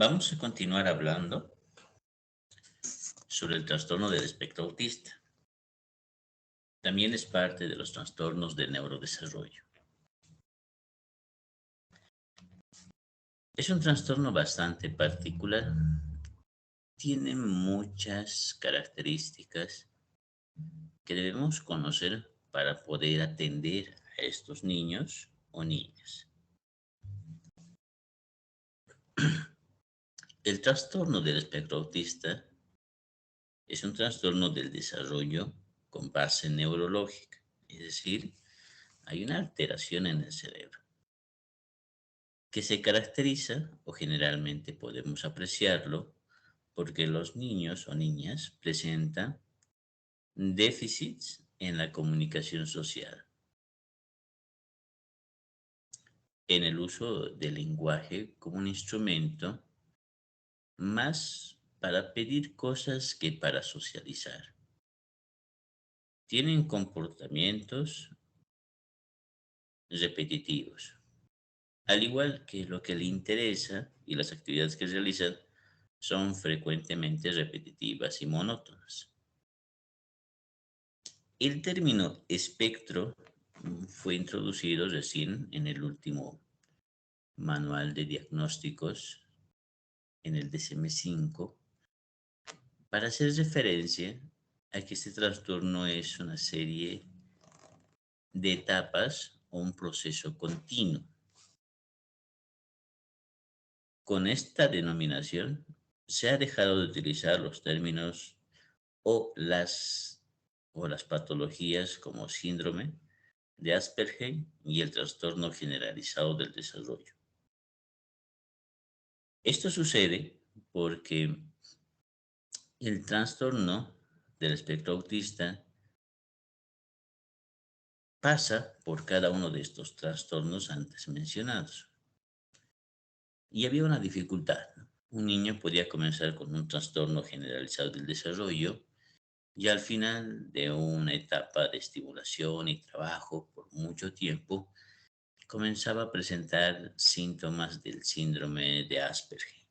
Vamos a continuar hablando sobre el trastorno del espectro autista. También es parte de los trastornos del neurodesarrollo. Es un trastorno bastante particular. Tiene muchas características que debemos conocer para poder atender a estos niños o niñas. El trastorno del espectro autista es un trastorno del desarrollo con base neurológica, es decir, hay una alteración en el cerebro que se caracteriza o generalmente podemos apreciarlo porque los niños o niñas presentan déficits en la comunicación social, en el uso del lenguaje como un instrumento más para pedir cosas que para socializar. Tienen comportamientos repetitivos, al igual que lo que le interesa y las actividades que realizan son frecuentemente repetitivas y monótonas. El término espectro fue introducido recién en el último manual de diagnósticos, en el DSM-5, para hacer referencia a que este trastorno es una serie de etapas o un proceso continuo. Con esta denominación se ha dejado de utilizar los términos o las patologías como síndrome de Asperger y el trastorno generalizado del desarrollo. Esto sucede porque el trastorno del espectro autista pasa por cada uno de estos trastornos antes mencionados. Y había una dificultad, ¿no? Un niño podía comenzar con un trastorno generalizado del desarrollo y al final de una etapa de estimulación y trabajo por mucho tiempo, comenzaba a presentar síntomas del síndrome de Asperger.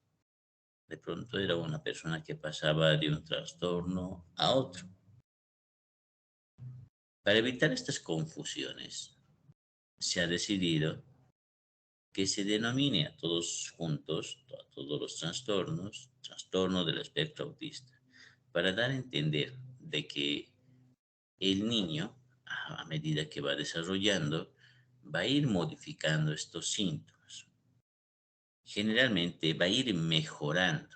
De pronto era una persona que pasaba de un trastorno a otro. Para evitar estas confusiones, se ha decidido que se denomine a todos juntos, a todos los trastornos, trastorno del espectro autista, para dar a entender de que el niño, a medida que va desarrollando, va a ir modificando estos síntomas. Generalmente va a ir mejorando.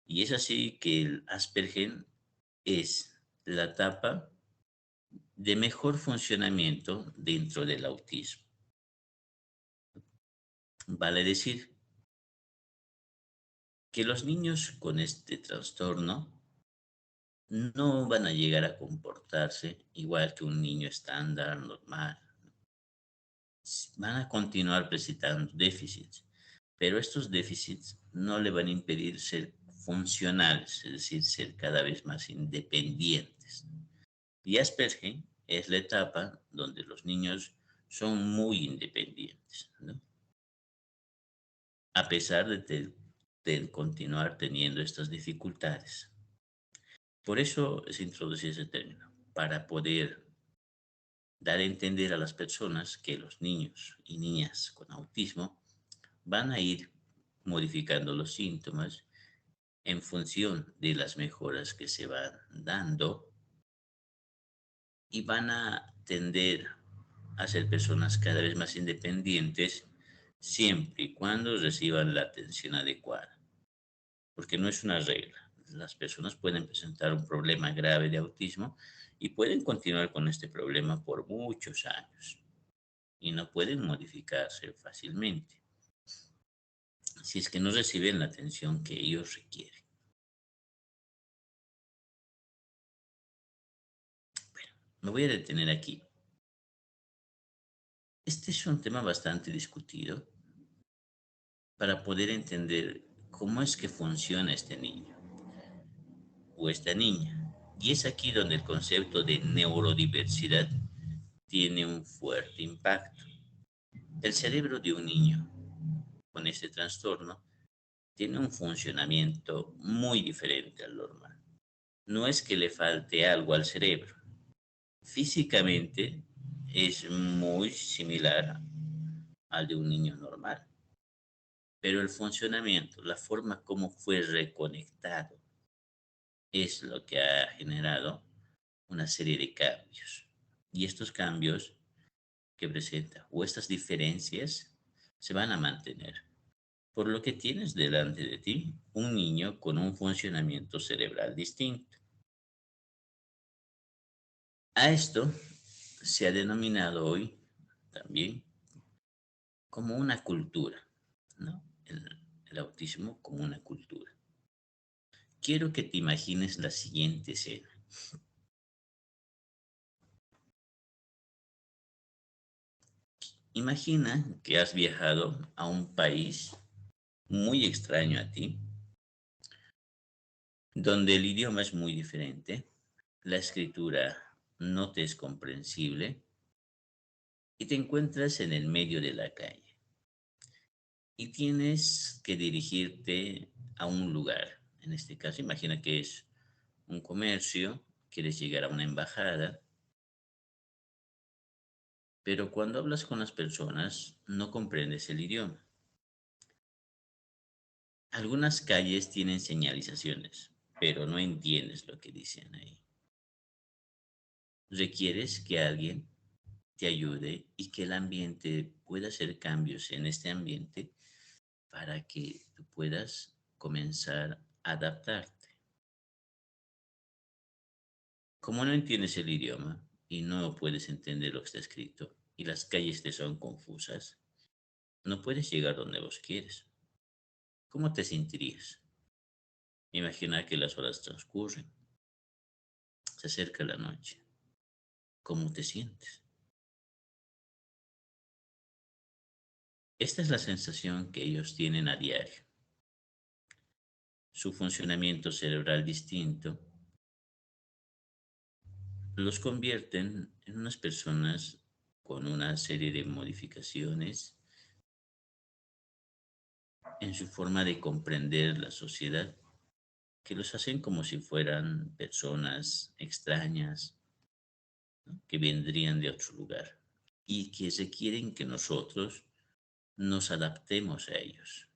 Y es así que el Asperger es la etapa de mejor funcionamiento dentro del autismo. Vale decir que los niños con este trastorno no van a llegar a comportarse igual que un niño estándar, normal. Van a continuar presentando déficits, pero estos déficits no le van a impedir ser funcionales, es decir, ser cada vez más independientes. Y Asperger es la etapa donde los niños son muy independientes, ¿no? A pesar de continuar teniendo estas dificultades. Por eso se introduce ese término, para poder dar a entender a las personas que los niños y niñas con autismo van a ir modificando los síntomas en función de las mejoras que se van dando y van a tender a ser personas cada vez más independientes siempre y cuando reciban la atención adecuada, porque no es una regla. Las personas pueden presentar un problema grave de autismo y pueden continuar con este problema por muchos años y no pueden modificarse fácilmente si es que no reciben la atención que ellos requieren. Me voy a detener aquí. Este es un tema bastante discutido para poder entender cómo es que funciona este niño o esta niña. Y es aquí donde el concepto de neurodiversidad tiene un fuerte impacto. El cerebro de un niño con este trastorno tiene un funcionamiento muy diferente al normal. No es que le falte algo al cerebro. Físicamente es muy similar al de un niño normal, pero el funcionamiento, la forma como fue reconectado, es lo que ha generado una serie de cambios. Y estos cambios que presenta o estas diferencias se van a mantener. Por lo que tienes delante de ti un niño con un funcionamiento cerebral distinto. A esto se ha denominado hoy también como una cultura, ¿no? El autismo como una cultura. Quiero que te imagines la siguiente escena. Imagina que has viajado a un país muy extraño a ti, donde el idioma es muy diferente, la escritura no te es comprensible y te encuentras en el medio de la calle y tienes que dirigirte a un lugar. En este caso, imagina que es un comercio, quieres llegar a una embajada, pero cuando hablas con las personas no comprendes el idioma. Algunas calles tienen señalizaciones, pero no entiendes lo que dicen ahí. Requieres que alguien te ayude y que el ambiente pueda hacer cambios en este ambiente para que tú puedas comenzar a adaptarte. Como no entiendes el idioma y no puedes entender lo que está escrito y las calles te son confusas, no puedes llegar donde vos quieres. ¿Cómo te sentirías? Imagina que las horas transcurren, se acerca la noche. ¿Cómo te sientes? Esta es la sensación que ellos tienen a diario. Su funcionamiento cerebral distinto los convierten en unas personas con una serie de modificaciones en su forma de comprender la sociedad, que los hacen como si fueran personas extrañas, ¿no? Que vendrían de otro lugar y que requieren que nosotros nos adaptemos a ellos,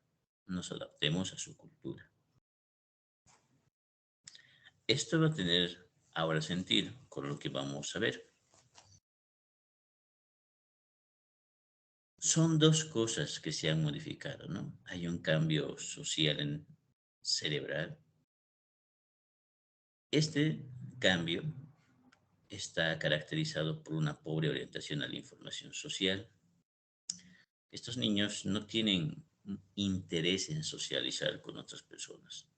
nos adaptemos a su cultura. Esto va a tener ahora sentido con lo que vamos a ver. Son dos cosas que se han modificado, ¿no? Hay un cambio social cerebral. Este cambio está caracterizado por una pobre orientación a la información social. Estos niños no tienen interés en socializar con otras personas.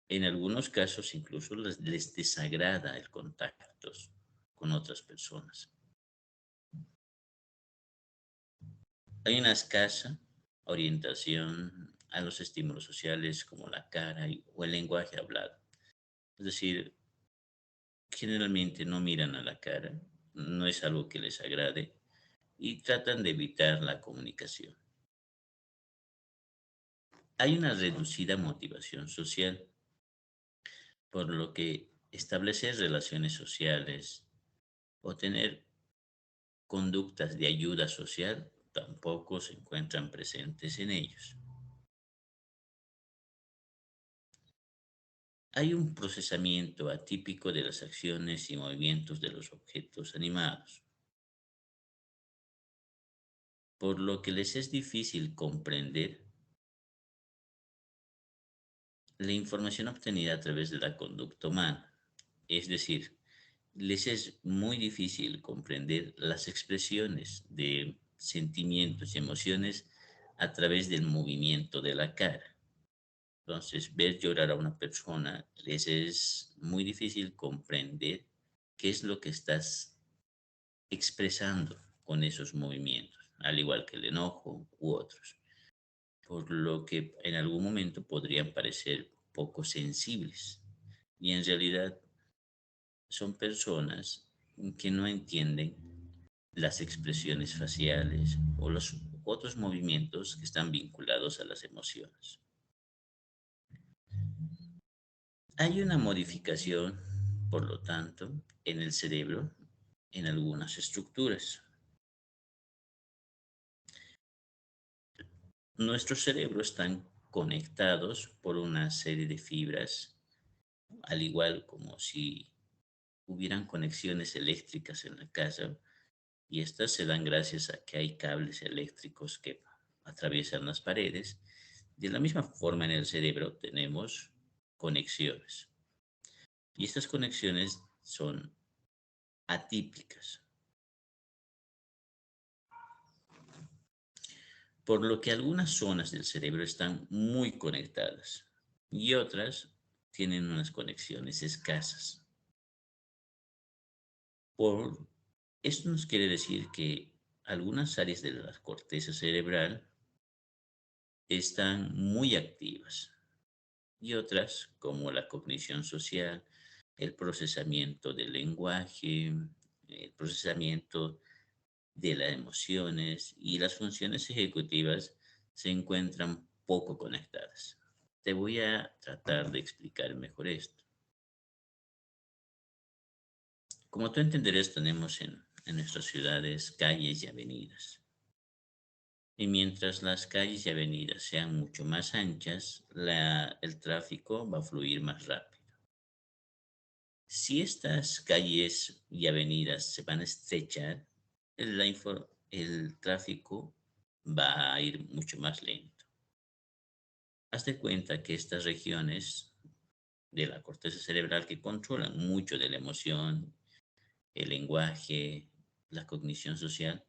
En algunos casos incluso les desagrada el contacto con otras personas. Hay una escasa orientación a los estímulos sociales como la cara o el lenguaje hablado. Es decir, generalmente no miran a la cara, no es algo que les agrade y tratan de evitar la comunicación. Hay una reducida motivación social, por lo que establecer relaciones sociales o tener conductas de ayuda social tampoco se encuentran presentes en ellos. Hay un procesamiento atípico de las acciones y movimientos de los objetos animados, por lo que les es difícil comprender la información obtenida a través de la conducta humana. Es decir, les es muy difícil comprender las expresiones de sentimientos y emociones a través del movimiento de la cara. Entonces, ver llorar a una persona les es muy difícil comprender qué es lo que estás expresando con esos movimientos, al igual que el enojo u otros, por lo que en algún momento podrían parecer poco sensibles y en realidad son personas que no entienden las expresiones faciales o los otros movimientos que están vinculados a las emociones. Hay una modificación, por lo tanto, en el cerebro, en algunas estructuras. Nuestros cerebros están conectados por una serie de fibras, al igual como si hubieran conexiones eléctricas en la casa, y estas se dan gracias a que hay cables eléctricos que atraviesan las paredes. De la misma forma en el cerebro tenemos conexiones, y estas conexiones son atípicas, por lo que algunas zonas del cerebro están muy conectadas y otras tienen unas conexiones escasas. Por esto nos quiere decir que algunas áreas de la corteza cerebral están muy activas y otras, como la cognición social, el procesamiento del lenguaje, el procesamiento de las emociones y las funciones ejecutivas, se encuentran poco conectadas. Te voy a tratar de explicar mejor esto. Como tú entenderás, tenemos en nuestras ciudades calles y avenidas. Y mientras las calles y avenidas sean mucho más anchas, el tráfico va a fluir más rápido. Si estas calles y avenidas se van a estrechar, el tráfico va a ir mucho más lento. Haz de cuenta que estas regiones de la corteza cerebral que controlan mucho de la emoción, el lenguaje, la cognición social,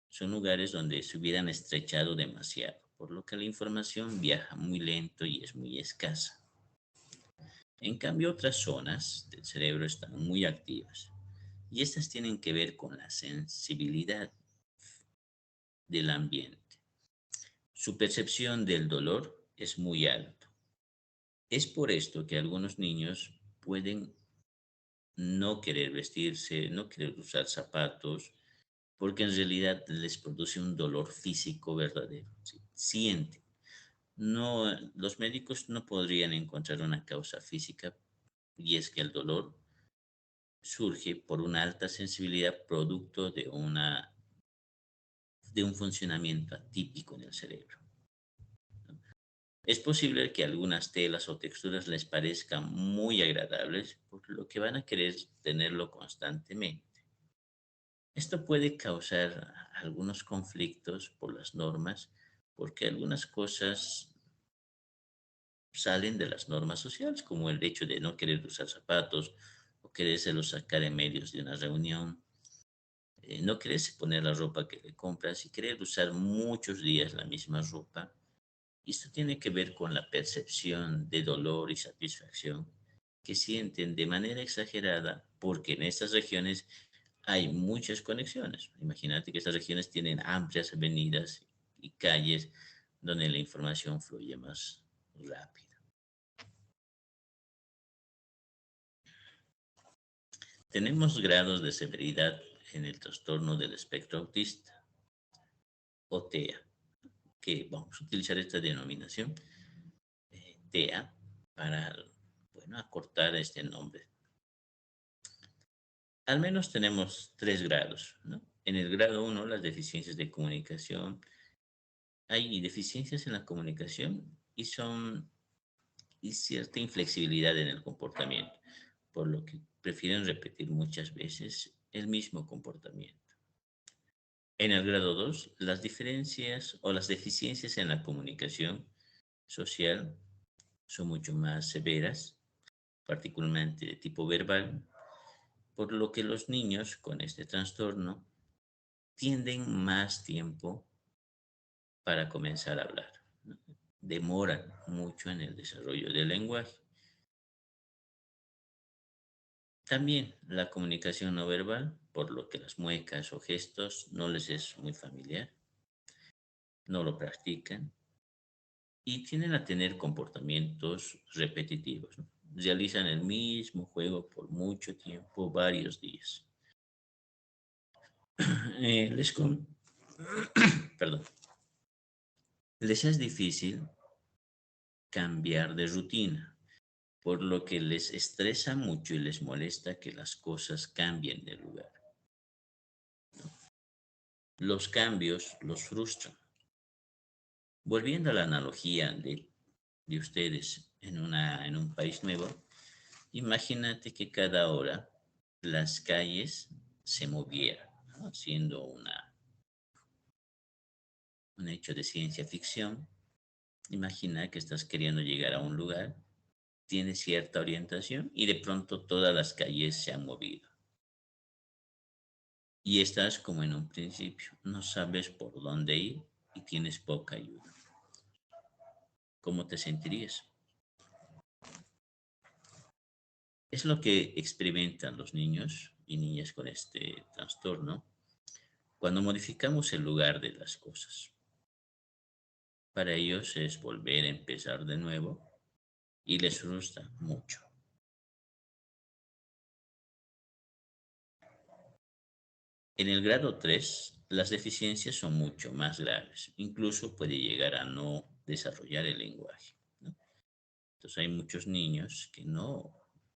son lugares donde se hubieran estrechado demasiado, por lo que la información viaja muy lento y es muy escasa. En cambio, otras zonas del cerebro están muy activas y estas tienen que ver con la sensibilidad del ambiente. Su percepción del dolor es muy alto. Es por esto que algunos niños pueden no querer vestirse, no querer usar zapatos, porque en realidad les produce un dolor físico verdadero. ¿Sí? Sienten. No, los médicos no podrían encontrar una causa física y es que el dolor surge por una alta sensibilidad producto de un funcionamiento atípico en el cerebro. Es posible que algunas telas o texturas les parezcan muy agradables, por lo que van a querer tenerlo constantemente. Esto puede causar algunos conflictos por las normas, porque algunas cosas salen de las normas sociales, como el hecho de no querer usar zapatos o querérselos sacar en medios de una reunión, no quererse poner la ropa que le compras y querer usar muchos días la misma ropa. Y esto tiene que ver con la percepción de dolor y satisfacción que sienten de manera exagerada porque en estas regiones hay muchas conexiones. Imagínate que estas regiones tienen amplias avenidas y calles donde la información fluye más rápido. Tenemos grados de severidad en el trastorno del espectro autista, o TEA, que vamos a utilizar esta denominación, TEA, para, bueno, acortar este nombre. Al menos tenemos tres grados, ¿no? En el grado uno, las deficiencias de comunicación. Hay deficiencias en la comunicación y cierta inflexibilidad en el comportamiento, por lo que prefieren repetir muchas veces el mismo comportamiento. En el grado 2, las diferencias o las deficiencias en la comunicación social son mucho más severas, particularmente de tipo verbal, por lo que los niños con este trastorno tienden más tiempo para comenzar a hablar, ¿no? Demoran mucho en el desarrollo del lenguaje. También la comunicación no verbal, por lo que las muecas o gestos no les es muy familiar, no lo practican y tienden a tener comportamientos repetitivos, ¿no? Realizan el mismo juego por mucho tiempo, varios días. Eh, les, con- Perdón. Les es difícil cambiar de rutina, por lo que les estresa mucho y les molesta que las cosas cambien de lugar. Los cambios los frustran. Volviendo a la analogía de ustedes en un país nuevo, imagínate que cada hora las calles se movieran, ¿no? Siendo un hecho de ciencia ficción. Imagina que estás queriendo llegar a un lugar, tienes cierta orientación y de pronto todas las calles se han movido. Y estás como en un principio, no sabes por dónde ir y tienes poca ayuda. ¿Cómo te sentirías? Es lo que experimentan los niños y niñas con este trastorno cuando modificamos el lugar de las cosas. Para ellos es volver a empezar de nuevo y les frustra mucho. En el grado 3, las deficiencias son mucho más graves. Incluso puede llegar a no desarrollar el lenguaje, ¿no? Entonces hay muchos niños que no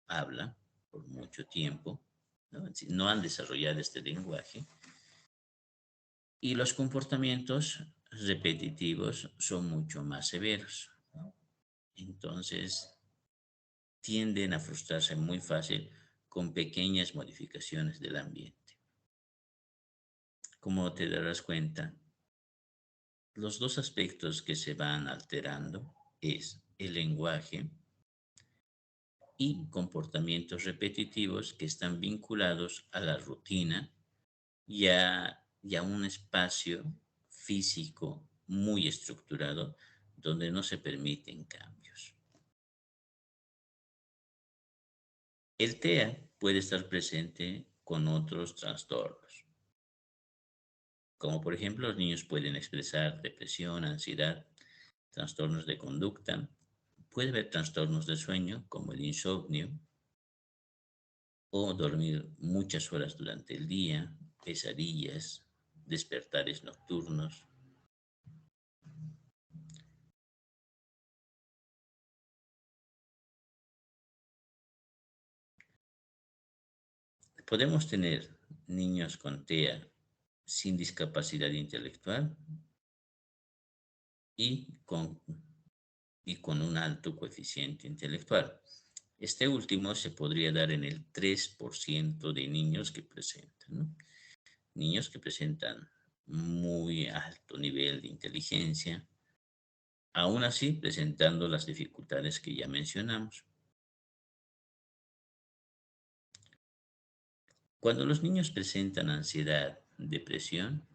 hablan por mucho tiempo, ¿no? Es decir, no han desarrollado este lenguaje y los comportamientos repetitivos son mucho más severos, ¿no? Entonces tienden a frustrarse muy fácil con pequeñas modificaciones del ambiente. Como te darás cuenta, los dos aspectos que se van alterando es el lenguaje y comportamientos repetitivos que están vinculados a la rutina y a un espacio físico muy estructurado donde no se permiten cambios. El TEA puede estar presente con otros trastornos, como por ejemplo los niños pueden expresar depresión, ansiedad, trastornos de conducta, puede haber trastornos de sueño como el insomnio o dormir muchas horas durante el día, pesadillas, despertares nocturnos. Podemos tener niños con TEA sin discapacidad intelectual y con, y con un alto coeficiente intelectual. Este último se podría dar en el 3% de niños que presentan, ¿no? Niños que presentan muy alto nivel de inteligencia, aún así presentando las dificultades que ya mencionamos. Cuando los niños presentan ansiedad, depresión,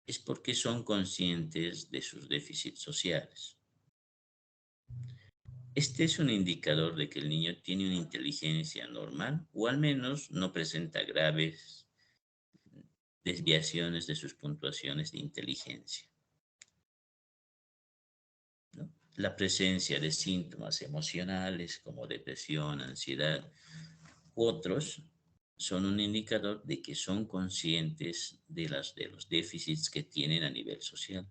es porque son conscientes de sus déficits sociales. Este es un indicador de que el niño tiene una inteligencia normal o al menos no presenta graves desviaciones de sus puntuaciones de inteligencia, ¿no? La presencia de síntomas emocionales como depresión, ansiedad u otros son un indicador de que son conscientes de los déficits que tienen a nivel social.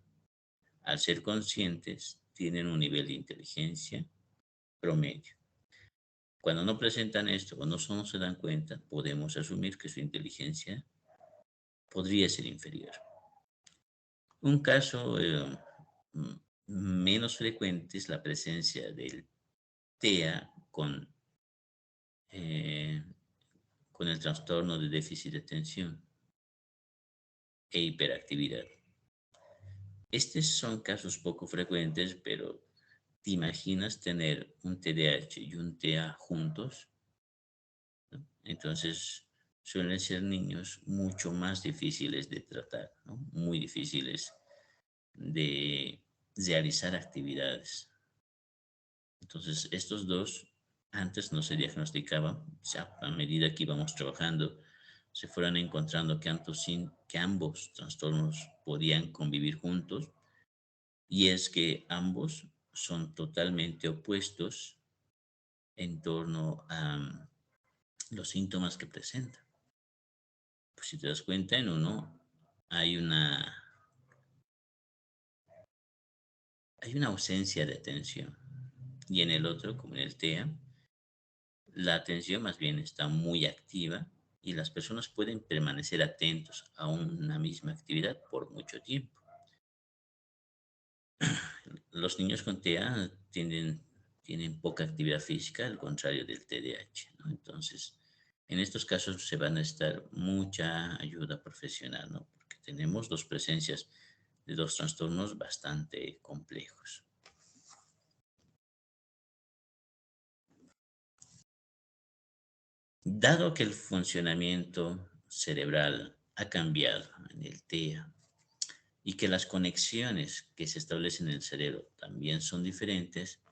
Al ser conscientes, tienen un nivel de inteligencia promedio. Cuando no presentan esto o no se dan cuenta, podemos asumir que su inteligencia podría ser inferior. Un caso m- menos frecuente es la presencia del TEA eh, con el trastorno de déficit de atención e hiperactividad. Estos son casos poco frecuentes, pero ¿te imaginas tener un TDAH y un TEA juntos? ¿No? Entonces, suelen ser niños mucho más difíciles de tratar, ¿no? Muy difíciles de realizar actividades. Entonces, estos dos antes no se diagnosticaban, o sea, a medida que íbamos trabajando, se fueron encontrando que ambos trastornos podían convivir juntos, y es que ambos son totalmente opuestos en torno a los síntomas que presentan. Pues si te das cuenta, en uno hay hay una ausencia de atención Y en el otro, como en el TEA, la atención más bien está muy activa y las personas pueden permanecer atentos a una misma actividad por mucho tiempo. Los niños con TEA tienen poca actividad física, al contrario del TDAH, ¿no? Entonces, en estos casos se va a necesitar mucha ayuda profesional, ¿no? Porque tenemos dos presencias de dos trastornos bastante complejos. Dado que el funcionamiento cerebral ha cambiado en el TEA y que las conexiones que se establecen en el cerebro también son diferentes,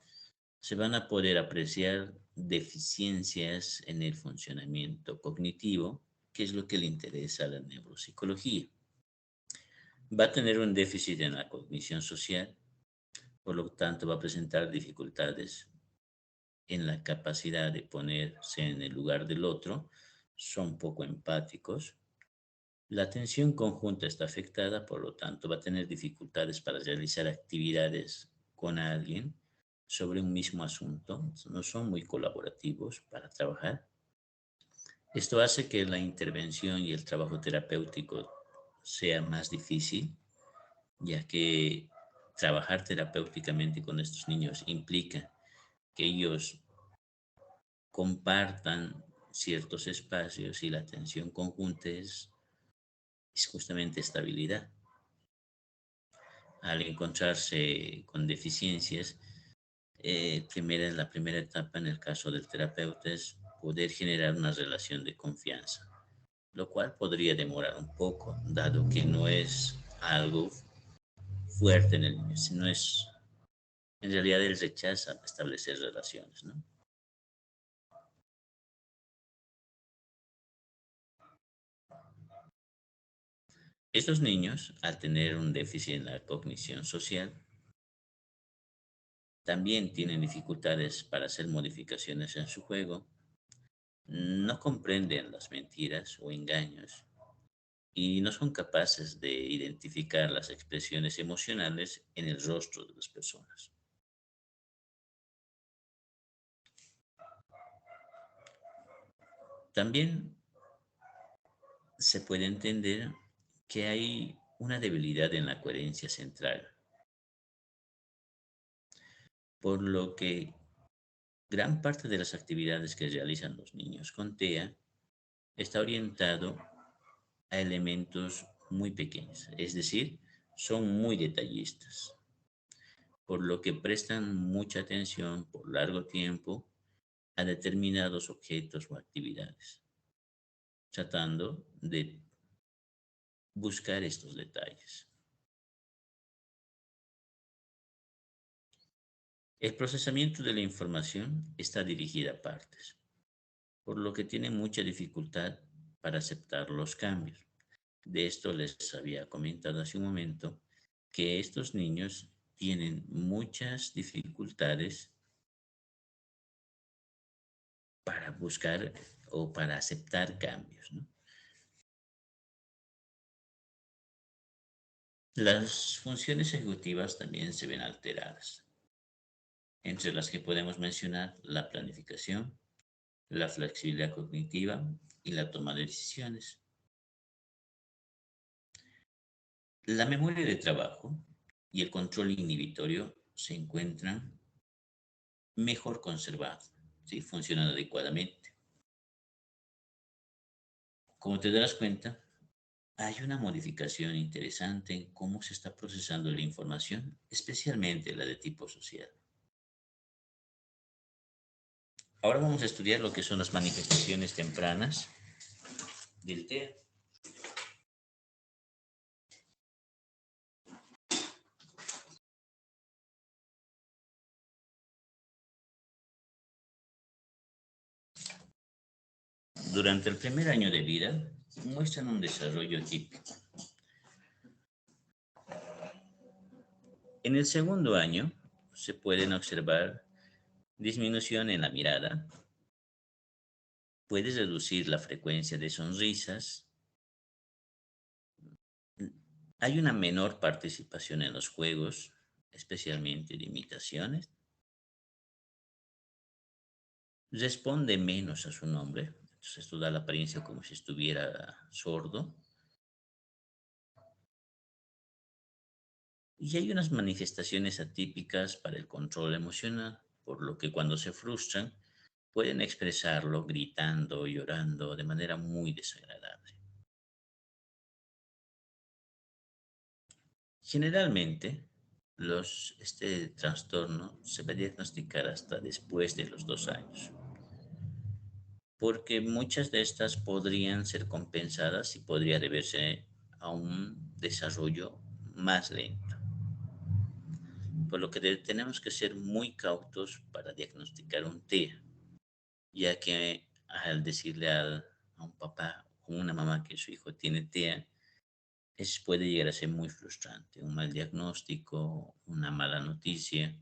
se van a poder apreciar deficiencias en el funcionamiento cognitivo, que es lo que le interesa a la neuropsicología. Va a tener un déficit en la cognición social, por lo tanto va a presentar dificultades en la capacidad de ponerse en el lugar del otro, son poco empáticos. La atención conjunta está afectada, por lo tanto va a tener dificultades para realizar actividades con alguien sobre un mismo asunto, no son muy colaborativos para trabajar. Esto hace que la intervención y el trabajo terapéutico sea más difícil, ya que trabajar terapéuticamente con estos niños implica que ellos compartan ciertos espacios y la atención conjunta es justamente estabilidad. Al encontrarse con deficiencias, la primera etapa en el caso del terapeuta es poder generar una relación de confianza, lo cual podría demorar un poco, dado que no es algo fuerte en el niño, sino es, en realidad él rechaza establecer relaciones, ¿no? Estos niños, al tener un déficit en la cognición social, también tienen dificultades para hacer modificaciones en su juego, no comprenden las mentiras o engaños y no son capaces de identificar las expresiones emocionales en el rostro de las personas. También se puede entender que hay una debilidad en la coherencia central, por lo que gran parte de las actividades que realizan los niños con TEA está orientado a elementos muy pequeños, es decir, son muy detallistas, por lo que prestan mucha atención por largo tiempo a determinados objetos o actividades, tratando de buscar estos detalles. El procesamiento de la información está dirigido a partes, por lo que tiene mucha dificultad para aceptar los cambios. De esto les había comentado hace un momento que estos niños tienen muchas dificultades para buscar o para aceptar cambios, ¿no? Las funciones ejecutivas también se ven alteradas, entre las que podemos mencionar la planificación, la flexibilidad cognitiva y la toma de decisiones. La memoria de trabajo y el control inhibitorio se encuentran mejor conservados, ¿sí? Funcionan adecuadamente. Como te darás cuenta, hay una modificación interesante en cómo se está procesando la información, especialmente la de tipo social. Ahora vamos a estudiar lo que son las manifestaciones tempranas del TEA. Durante el primer año de vida, muestran un desarrollo típico. En el segundo año, se pueden observar disminución en la mirada, puede reducir la frecuencia de sonrisas, hay una menor participación en los juegos, especialmente de imitaciones, responde menos a su nombre, entonces esto da la apariencia como si estuviera sordo. Y hay unas manifestaciones atípicas para el control emocional, por lo que cuando se frustran pueden expresarlo gritando, llorando de manera muy desagradable. Generalmente, este trastorno se va a diagnosticar hasta después de los 2 años, porque muchas de estas podrían ser compensadas y podría deberse a un desarrollo más lento, por lo que tenemos que ser muy cautos para diagnosticar un TEA, ya que al decirle a un papá o una mamá que su hijo tiene TEA, puede llegar a ser muy frustrante. Un mal diagnóstico, una mala noticia,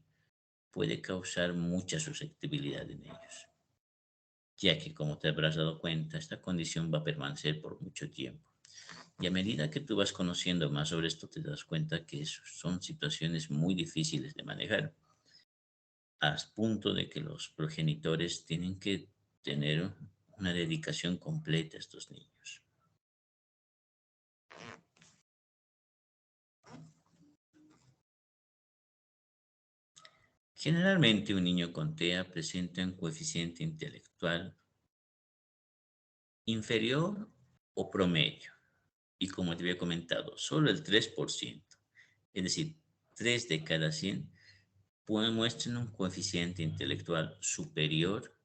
puede causar mucha susceptibilidad en ellos, ya que, como te habrás dado cuenta, esta condición va a permanecer por mucho tiempo. Y a medida que tú vas conociendo más sobre esto, te das cuenta que son situaciones muy difíciles de manejar, a punto de que los progenitores tienen que tener una dedicación completa a estos niños. Generalmente un niño con TEA presenta un coeficiente intelectual inferior o promedio. Y como te había comentado, solo el 3%, es decir, 3 de cada 100, muestran un coeficiente intelectual superior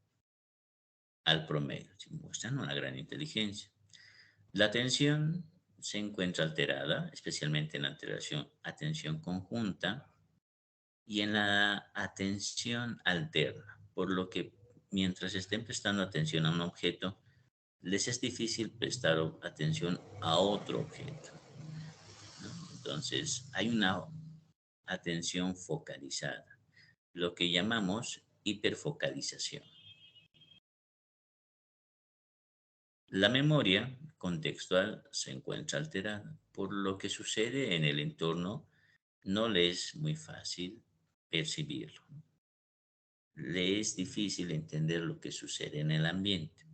al promedio, si muestran una gran inteligencia. La atención se encuentra alterada, especialmente en la atención conjunta y en la atención alterna, por lo que mientras estén prestando atención a un objeto, les es difícil prestar atención a otro objeto, ¿no? Entonces, hay una atención focalizada, lo que llamamos hiperfocalización. La memoria contextual se encuentra alterada, por lo que sucede en el entorno no le es muy fácil percibirlo. Le es difícil entender lo que sucede en el ambiente.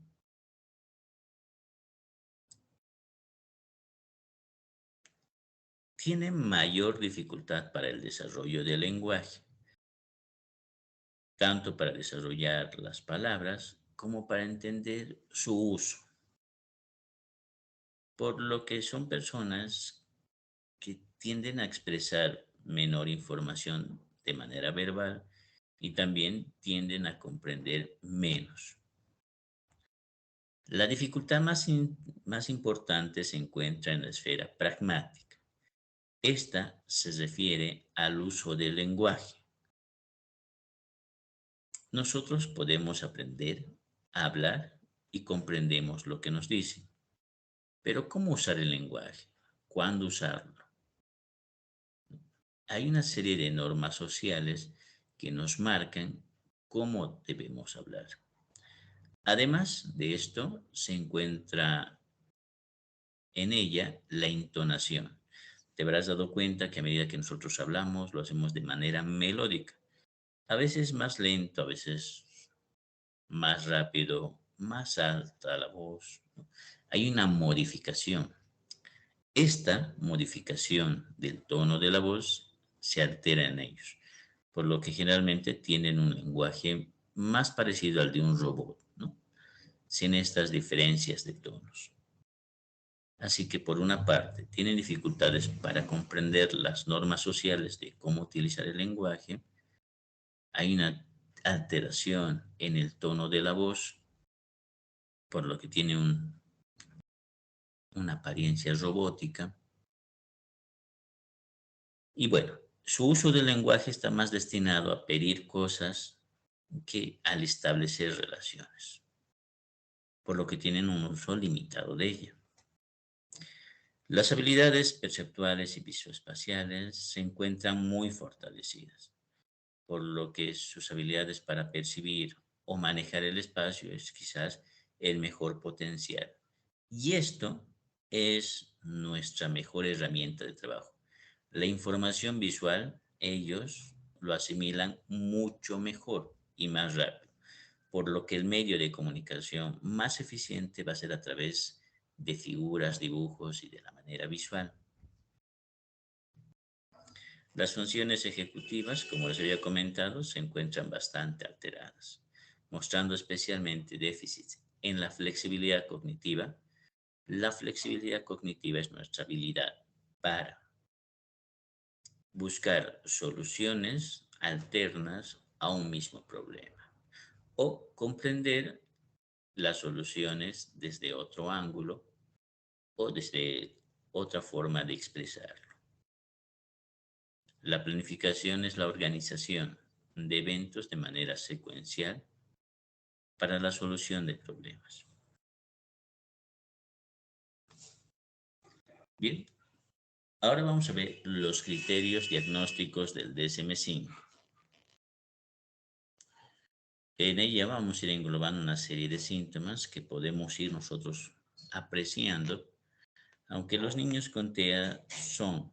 Tiene mayor dificultad para el desarrollo del lenguaje, tanto para desarrollar las palabras como para entender su uso, por lo que son personas que tienden a expresar menor información de manera verbal y también tienden a comprender menos. La dificultad más importante se encuentra en la esfera pragmática. Esta se refiere al uso del lenguaje. Nosotros podemos aprender a hablar y comprendemos lo que nos dicen, pero ¿cómo usar el lenguaje? ¿Cuándo usarlo? Hay una serie de normas sociales que nos marcan cómo debemos hablar. Además de esto, se encuentra en ella la entonación. Te habrás dado cuenta que a medida que nosotros hablamos, lo hacemos de manera melódica, a veces más lento, a veces más rápido, más alta la voz, ¿no? Hay una modificación. Esta modificación del tono de la voz se altera en ellos, por lo que generalmente tienen un lenguaje más parecido al de un robot, ¿no? Sin estas diferencias de tonos. Así que por una parte tienen dificultades para comprender las normas sociales de cómo utilizar el lenguaje, hay una alteración en el tono de la voz, por lo que tiene una apariencia robótica. Y bueno, su uso del lenguaje está más destinado a pedir cosas que al establecer relaciones, por lo que tienen un uso limitado de ella. Las habilidades perceptuales y visoespaciales se encuentran muy fortalecidas, por lo que sus habilidades para percibir o manejar el espacio es quizás el mejor potencial. Y esto es nuestra mejor herramienta de trabajo. La información visual, ellos lo asimilan mucho mejor y más rápido, por lo que el medio de comunicación más eficiente va a ser a través de figuras, dibujos y de la manera visual. Las funciones ejecutivas, como les había comentado, se encuentran bastante alteradas, mostrando especialmente déficits en la flexibilidad cognitiva. La flexibilidad cognitiva es nuestra habilidad para buscar soluciones alternas a un mismo problema o comprender las soluciones desde otro ángulo o desde otra forma de expresarlo. La planificación es la organización de eventos de manera secuencial para la solución de problemas. Bien, ahora vamos a ver los criterios diagnósticos del DSM-5. En ella vamos a ir englobando una serie de síntomas que podemos ir nosotros apreciando, aunque los niños con TEA son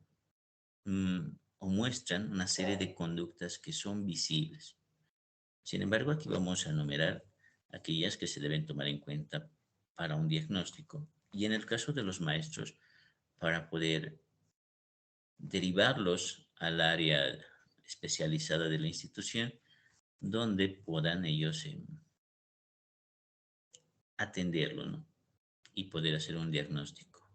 o muestran una serie de conductas que son visibles. Sin embargo, aquí vamos a enumerar aquellas que se deben tomar en cuenta para un diagnóstico y en el caso de los maestros, para poder derivarlos al área especializada de la institución donde puedan ellos atenderlo, ¿no? Y poder hacer un diagnóstico.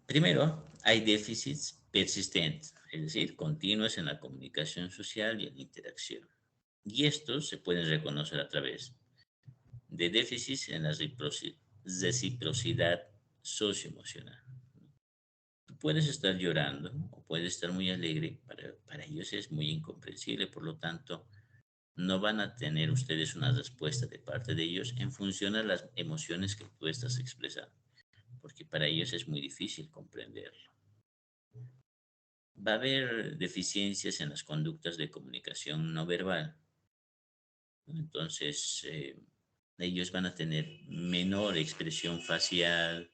Primero, hay déficits persistentes, es decir, continuos en la comunicación social y en la interacción. Y estos se pueden reconocer a través de déficits en la reciprocidad socioemocional. Tú puedes estar llorando o puedes estar muy alegre, para ellos es muy incomprensible, por lo tanto, no van a tener ustedes una respuesta de parte de ellos en función a las emociones que tú estás expresando, porque para ellos es muy difícil comprenderlo. Va a haber deficiencias en las conductas de comunicación no verbal. Entonces, ellos van a tener menor expresión facial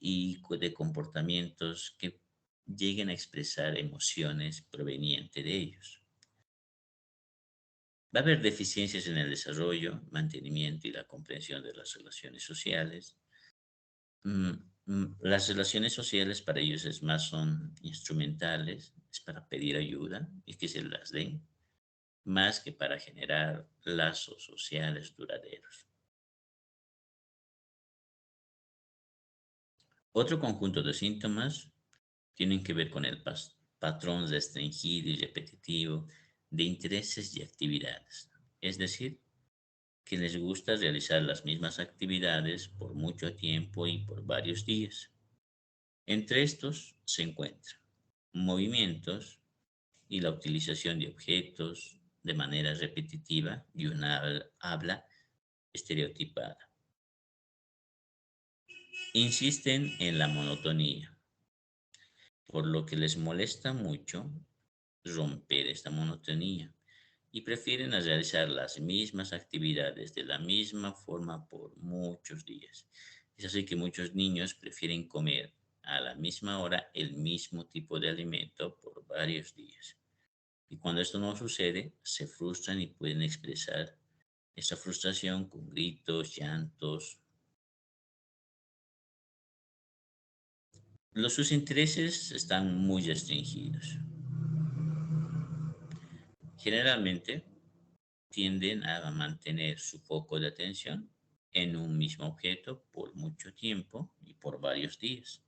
y de comportamientos que lleguen a expresar emociones provenientes de ellos. Va a haber deficiencias en el desarrollo, mantenimiento y la comprensión de las relaciones sociales. Mm, las relaciones sociales para ellos es más son instrumentales, es para pedir ayuda y que se las den, más que para generar lazos sociales duraderos. Otro conjunto de síntomas tienen que ver con el patrón restringido y repetitivo de intereses y actividades, es decir, que les gusta realizar las mismas actividades por mucho tiempo y por varios días. Entre estos se encuentran movimientos y la utilización de objetos de manera repetitiva y una habla estereotipada. Insisten en la monotonía, por lo que les molesta mucho romper esta monotonía y prefieren realizar las mismas actividades de la misma forma por muchos días. Es así que muchos niños prefieren comer a la misma hora el mismo tipo de alimento por varios días. Y cuando esto no sucede, se frustran y pueden expresar esa frustración con gritos, llantos. Sus intereses están muy restringidos. Generalmente tienden a mantener su foco de atención en un mismo objeto por mucho tiempo y por varios días.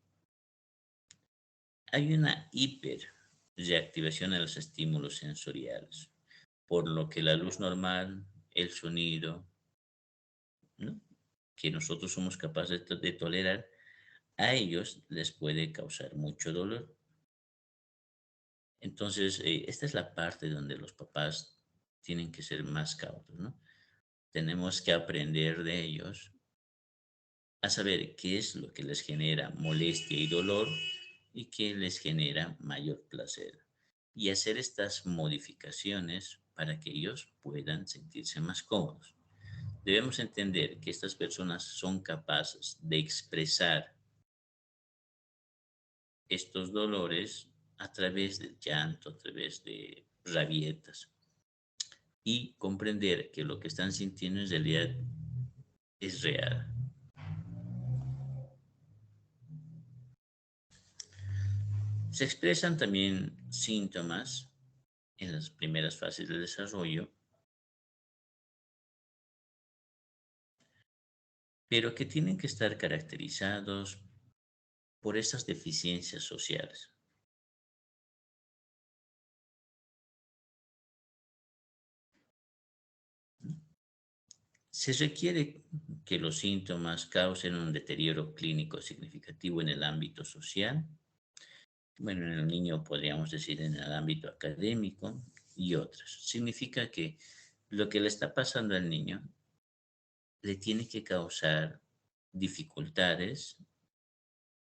Hay una hiperreactivación a los estímulos sensoriales, por lo que la luz normal, el sonido, ¿no?, que nosotros somos capaces de tolerar, a ellos les puede causar mucho dolor. Entonces, esta es la parte donde los papás tienen que ser más cautos, ¿no? Tenemos que aprender de ellos a saber qué es lo que les genera molestia y dolor y qué les genera mayor placer. Y hacer estas modificaciones para que ellos puedan sentirse más cómodos. Debemos entender que estas personas son capaces de expresar estos dolores a través del llanto, a través de rabietas. y comprender que lo que están sintiendo en realidad es real. Se expresan también síntomas en las primeras fases del desarrollo, pero que tienen que estar caracterizados por estas deficiencias sociales. Se requiere que los síntomas causen un deterioro clínico significativo en el ámbito social, bueno, en el niño podríamos decir en el ámbito académico y otras. Significa que lo que le está pasando al niño le tiene que causar dificultades,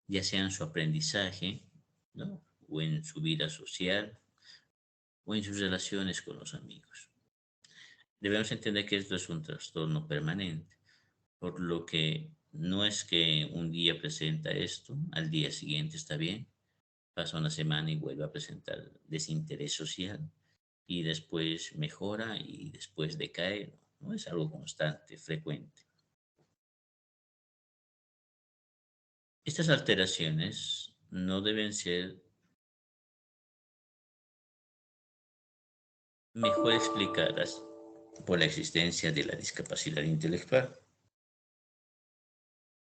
ya sea en su aprendizaje, ¿no? O en su vida social, o en sus relaciones con los amigos. Debemos entender que esto es un trastorno permanente, por lo que no es que un día presenta esto, al día siguiente está bien, pasa una semana y vuelve a presentar desinterés social y después mejora y después decae, no es algo constante, frecuente. Estas alteraciones no deben ser mejor explicadas por la existencia de la discapacidad intelectual,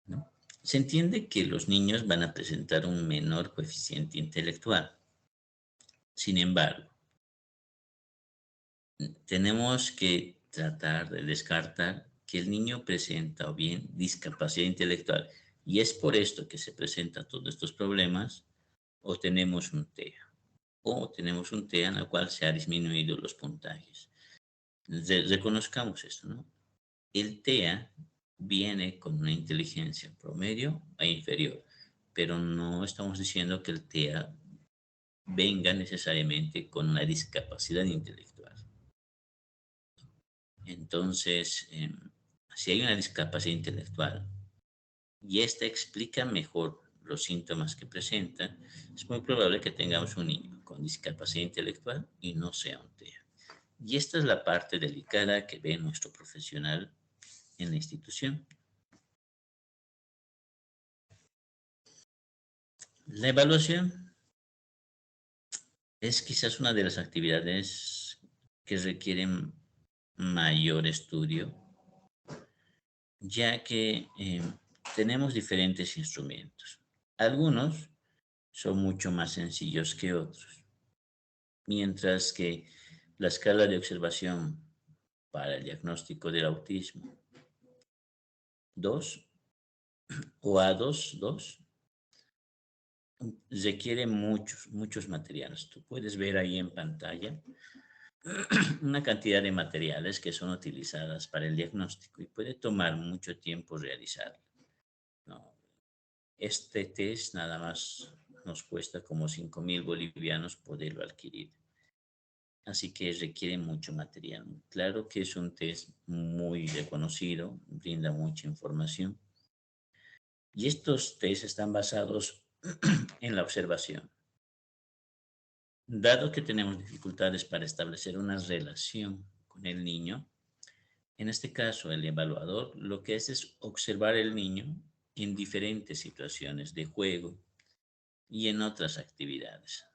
¿no? Se entiende que los niños van a presentar un menor coeficiente intelectual. Sin embargo, tenemos que tratar de descartar que el niño presenta o bien discapacidad intelectual y es por esto que se presentan todos estos problemas o tenemos un TEA o tenemos un TEA en el cual se ha disminuido los puntajes. Reconozcamos esto, ¿no? El TEA viene con una inteligencia promedio e inferior, pero no estamos diciendo que el TEA venga necesariamente con una discapacidad intelectual. Entonces, si hay una discapacidad intelectual y esta explica mejor los síntomas que presenta, es muy probable que tengamos un niño con discapacidad intelectual y no sea un TEA. Y esta es la parte delicada que ve nuestro profesional en la institución. La evaluación es quizás una de las actividades que requieren mayor estudio, ya que tenemos diferentes instrumentos. Algunos son mucho más sencillos que otros, mientras que la escala de observación para el diagnóstico del autismo 2 o A2 requiere muchos materiales. Tú puedes ver ahí en pantalla una cantidad de materiales que son utilizadas para el diagnóstico y puede tomar mucho tiempo realizarlo, ¿no? Este test nada más nos cuesta como 5.000 bolivianos poderlo adquirir. Así que requiere mucho material. Claro que es un test muy reconocido, brinda mucha información. Y estos test están basados en la observación. Dado que tenemos dificultades para establecer una relación con el niño, en este caso el evaluador lo que hace es observar el niño en diferentes situaciones de juego y en otras actividades.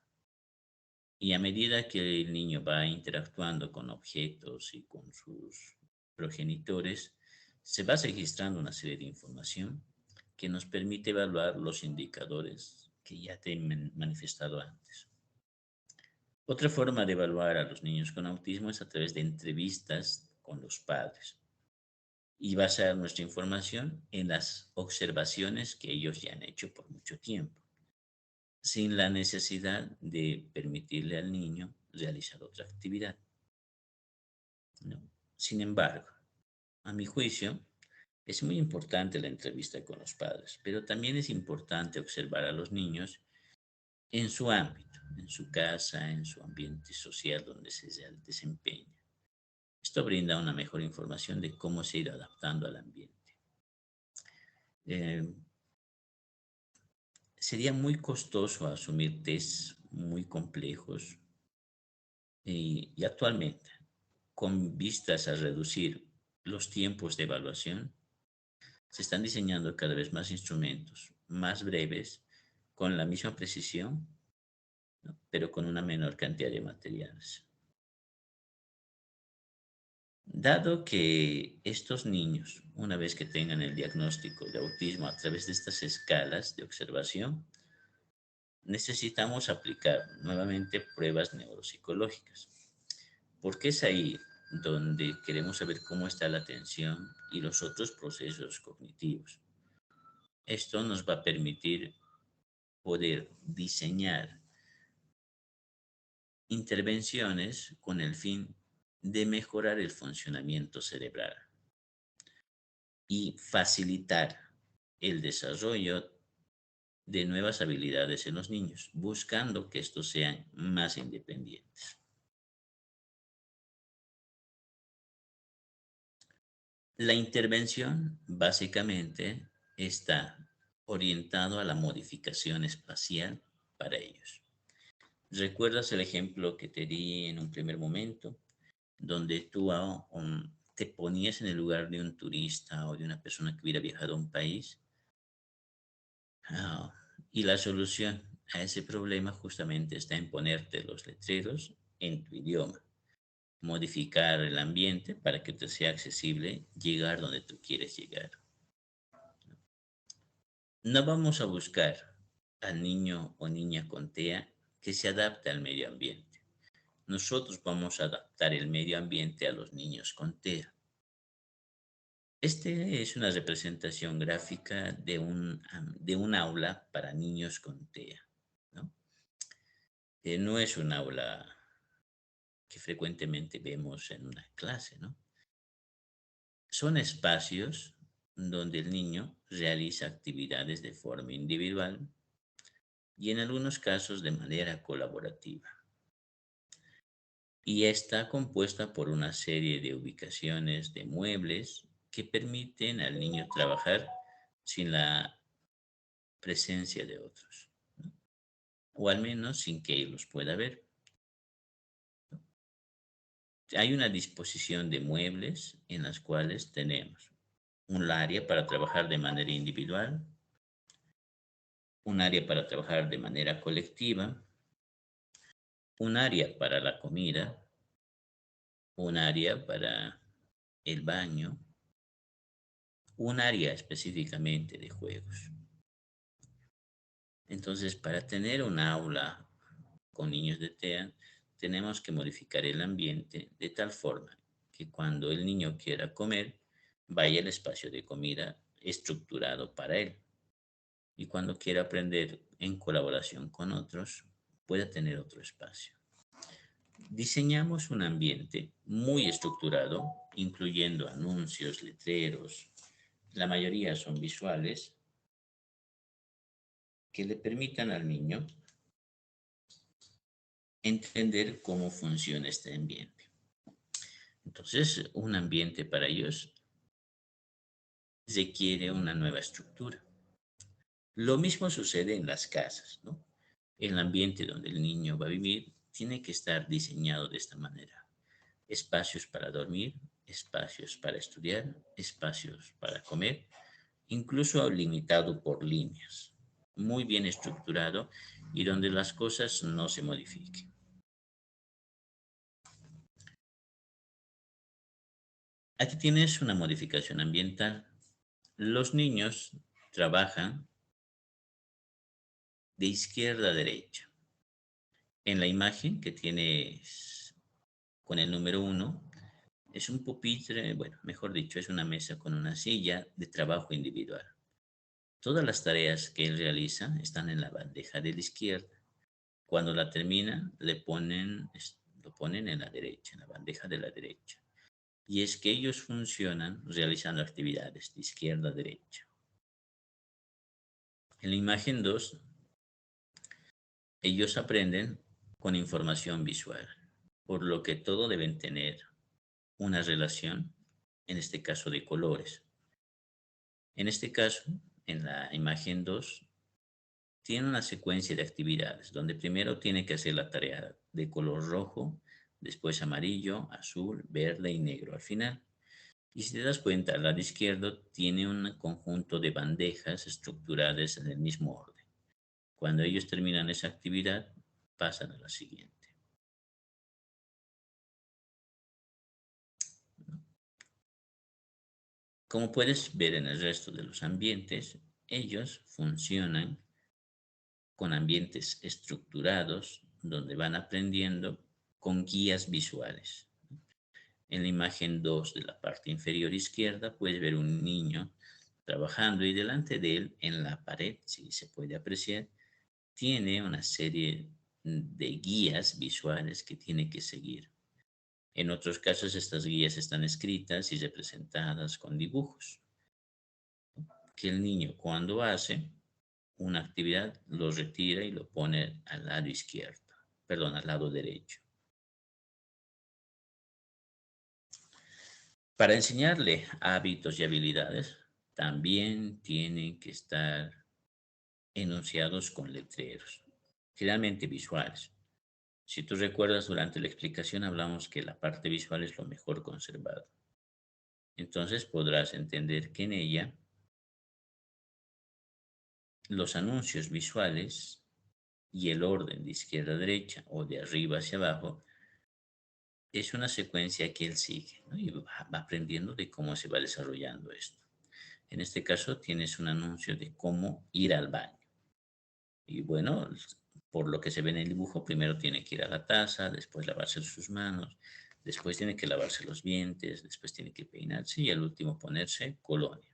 Y a medida que el niño va interactuando con objetos y con sus progenitores, se va registrando una serie de información que nos permite evaluar los indicadores que ya te he manifestado antes. Otra forma de evaluar a los niños con autismo es a través de entrevistas con los padres y basar nuestra información en las observaciones que ellos ya han hecho por mucho tiempo, sin la necesidad de permitirle al niño realizar otra actividad, ¿no? Sin embargo, a mi juicio, es muy importante la entrevista con los padres, pero también es importante observar a los niños en su ámbito, en su casa, en su ambiente social donde se desempeña. Esto brinda una mejor información de cómo se irá adaptando al ambiente. Eh, Sería muy costoso asumir tests muy complejos y actualmente con vistas a reducir los tiempos de evaluación, se están diseñando cada vez más instrumentos más breves, con la misma precisión, ¿no? Pero con una menor cantidad de materiales. Dado que estos niños, una vez que tengan el diagnóstico de autismo a través de estas escalas de observación, necesitamos aplicar nuevamente pruebas neuropsicológicas, porque es ahí donde queremos saber cómo está la atención y los otros procesos cognitivos. Esto nos va a permitir poder diseñar intervenciones con el fin de mejorar el funcionamiento cerebral y facilitar el desarrollo de nuevas habilidades en los niños, buscando que estos sean más independientes. La intervención básicamente está orientado a la modificación espacial para ellos. ¿Recuerdas el ejemplo que te di en un primer momento, donde tú te ponías en el lugar de un turista o de una persona que hubiera viajado a un país? Ah, y la solución a ese problema justamente está en ponerte los letreros en tu idioma, modificar el ambiente para que te sea accesible llegar donde tú quieres llegar. No vamos a buscar al niño o niña con TEA que se adapte al medio ambiente. Nosotros vamos a adaptar el medio ambiente a los niños con TEA. Este es una representación gráfica de un aula para niños con TEA, ¿no? No es un aula que frecuentemente vemos en una clase, ¿no? Son espacios donde el niño realiza actividades de forma individual y en algunos casos de manera colaborativa. Y está compuesta por una serie de ubicaciones de muebles que permiten al niño trabajar sin la presencia de otros, ¿no? O al menos sin que él los pueda ver. Hay una disposición de muebles en las cuales tenemos un área para trabajar de manera individual, un área para trabajar de manera colectiva, un área para la comida, un área para el baño, un área específicamente de juegos. Entonces, para tener un aula con niños de TEA, tenemos que modificar el ambiente de tal forma que cuando el niño quiera comer, vaya al espacio de comida estructurado para él. Y cuando quiera aprender en colaboración con otros, pueda tener otro espacio. Diseñamos un ambiente muy estructurado, incluyendo anuncios, letreros, la mayoría son visuales, que le permitan al niño entender cómo funciona este ambiente. Entonces, un ambiente para ellos requiere una nueva estructura. Lo mismo sucede en las casas, ¿no? El ambiente donde el niño va a vivir tiene que estar diseñado de esta manera. Espacios para dormir, espacios para estudiar, espacios para comer, incluso limitado por líneas, muy bien estructurado y donde las cosas no se modifiquen. Aquí tienes una modificación ambiental. Los niños trabajan de izquierda a derecha. En la imagen que tienes con el número uno, es un pupitre, bueno, mejor dicho, es una mesa con una silla de trabajo individual. Todas las tareas que él realiza están en la bandeja de la izquierda. Cuando la termina, lo ponen en la derecha, en la bandeja de la derecha. Y es que ellos funcionan realizando actividades de izquierda a derecha. En la imagen 2, ellos aprenden con información visual, por lo que todo deben tener una relación, en este caso de colores. En este caso, en la imagen 2, tiene una secuencia de actividades donde primero tiene que hacer la tarea de color rojo después amarillo, azul, verde y negro al final. Y si te das cuenta, al lado izquierdo tiene un conjunto de bandejas estructuradas en el mismo orden. Cuando ellos terminan esa actividad, pasan a la siguiente. Como puedes ver en el resto de los ambientes, ellos funcionan con ambientes estructurados donde van aprendiendo con guías visuales. En la imagen 2 de la parte inferior izquierda puedes ver un niño trabajando y delante de él en la pared, si se puede apreciar, tiene una serie de guías visuales que tiene que seguir. En otros casos estas guías están escritas y representadas con dibujos que el niño cuando hace una actividad lo retira y lo pone al lado izquierdo, perdón, al lado derecho. Para enseñarle hábitos y habilidades, también tienen que estar enunciados con letreros, generalmente visuales. Si tú recuerdas, durante la explicación hablamos que la parte visual es lo mejor conservado. Entonces podrás entender que en ella los anuncios visuales y el orden de izquierda a derecha o de arriba hacia abajo es una secuencia que él sigue, ¿no? Y va aprendiendo de cómo se va desarrollando esto. En este caso tienes un anuncio de cómo ir al baño. Y bueno, por lo que se ve en el dibujo, primero tiene que ir a la taza, después lavarse sus manos, después tiene que lavarse los dientes, después tiene que peinarse y al último ponerse colonia.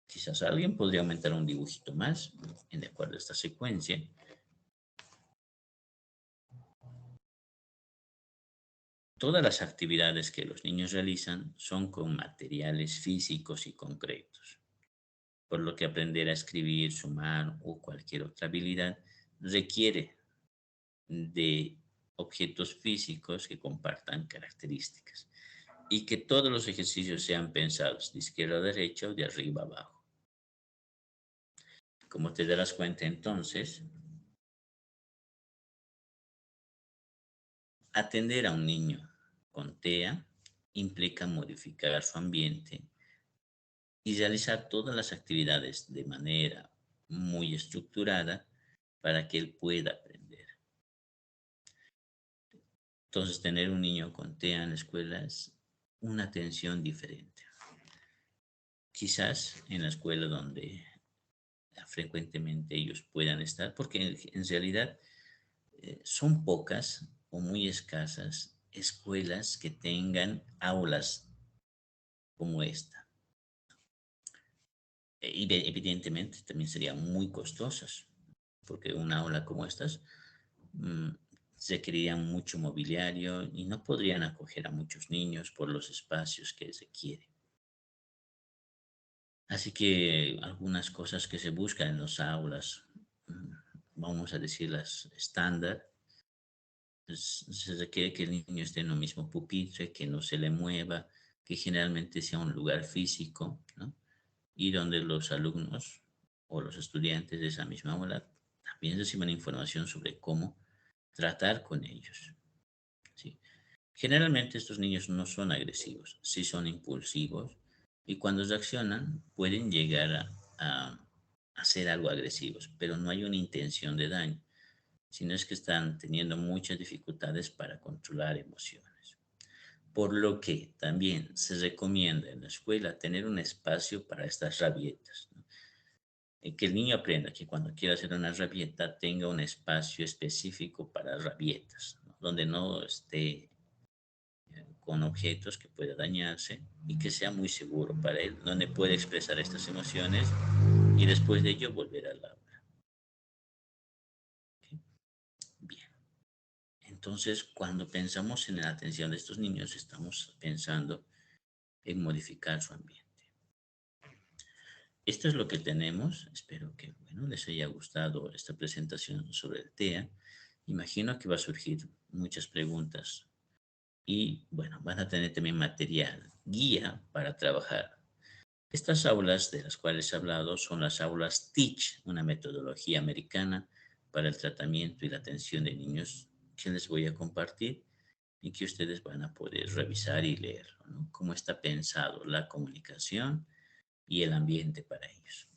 Quizás alguien podría aumentar un dibujito más en de acuerdo a esta secuencia. Todas las actividades que los niños realizan son con materiales físicos y concretos, por lo que aprender a escribir, sumar o cualquier otra habilidad requiere de objetos físicos que compartan características y que todos los ejercicios sean pensados de izquierda a derecha o de arriba a abajo. Como te darás cuenta entonces, atender a un niño con TEA implica modificar su ambiente y realizar todas las actividades de manera muy estructurada para que él pueda aprender. Entonces, tener un niño con TEA en la escuela es una atención diferente. Quizás en la escuela donde frecuentemente ellos puedan estar, porque en realidad son pocas o muy escasas escuelas que tengan aulas como esta. Y evidentemente también serían muy costosas, porque una aula como estas mm, requerirían mucho mobiliario y no podrían acoger a muchos niños por los espacios que requieren. Así que algunas cosas que se buscan en las aulas, vamos a decirlas estándar, pues, se requiere que el niño esté en lo mismo pupitre, que no se le mueva, que generalmente sea un lugar físico, ¿no? Y donde los alumnos o los estudiantes de esa misma aula también reciban información sobre cómo tratar con ellos, ¿sí? Generalmente estos niños no son agresivos, sí son impulsivos y cuando reaccionan pueden llegar a hacer algo agresivos, pero no hay una intención de daño, sino es que están teniendo muchas dificultades para controlar emociones. Por lo que también se recomienda en la escuela tener un espacio para estas rabietas, ¿no? Que el niño aprenda que cuando quiera hacer una rabieta tenga un espacio específico para rabietas, ¿no? Donde no esté con objetos que pueda dañarse y que sea muy seguro para él, donde puede expresar estas emociones y después de ello volver al aula. ¿Okay? Bien. Entonces, cuando pensamos en la atención de estos niños, estamos pensando en modificar su ambiente. Esto es lo que tenemos. Espero que bueno, les haya gustado esta presentación sobre el TEA. Imagino que va a surgir muchas preguntas y bueno, van a tener también material, guía para trabajar. Estas aulas de las cuales he hablado son las aulas TEACH, una metodología americana para el tratamiento y la atención de niños que les voy a compartir y que ustedes van a poder revisar y leerlo, ¿no? Cómo está pensado la comunicación y el ambiente para ellos.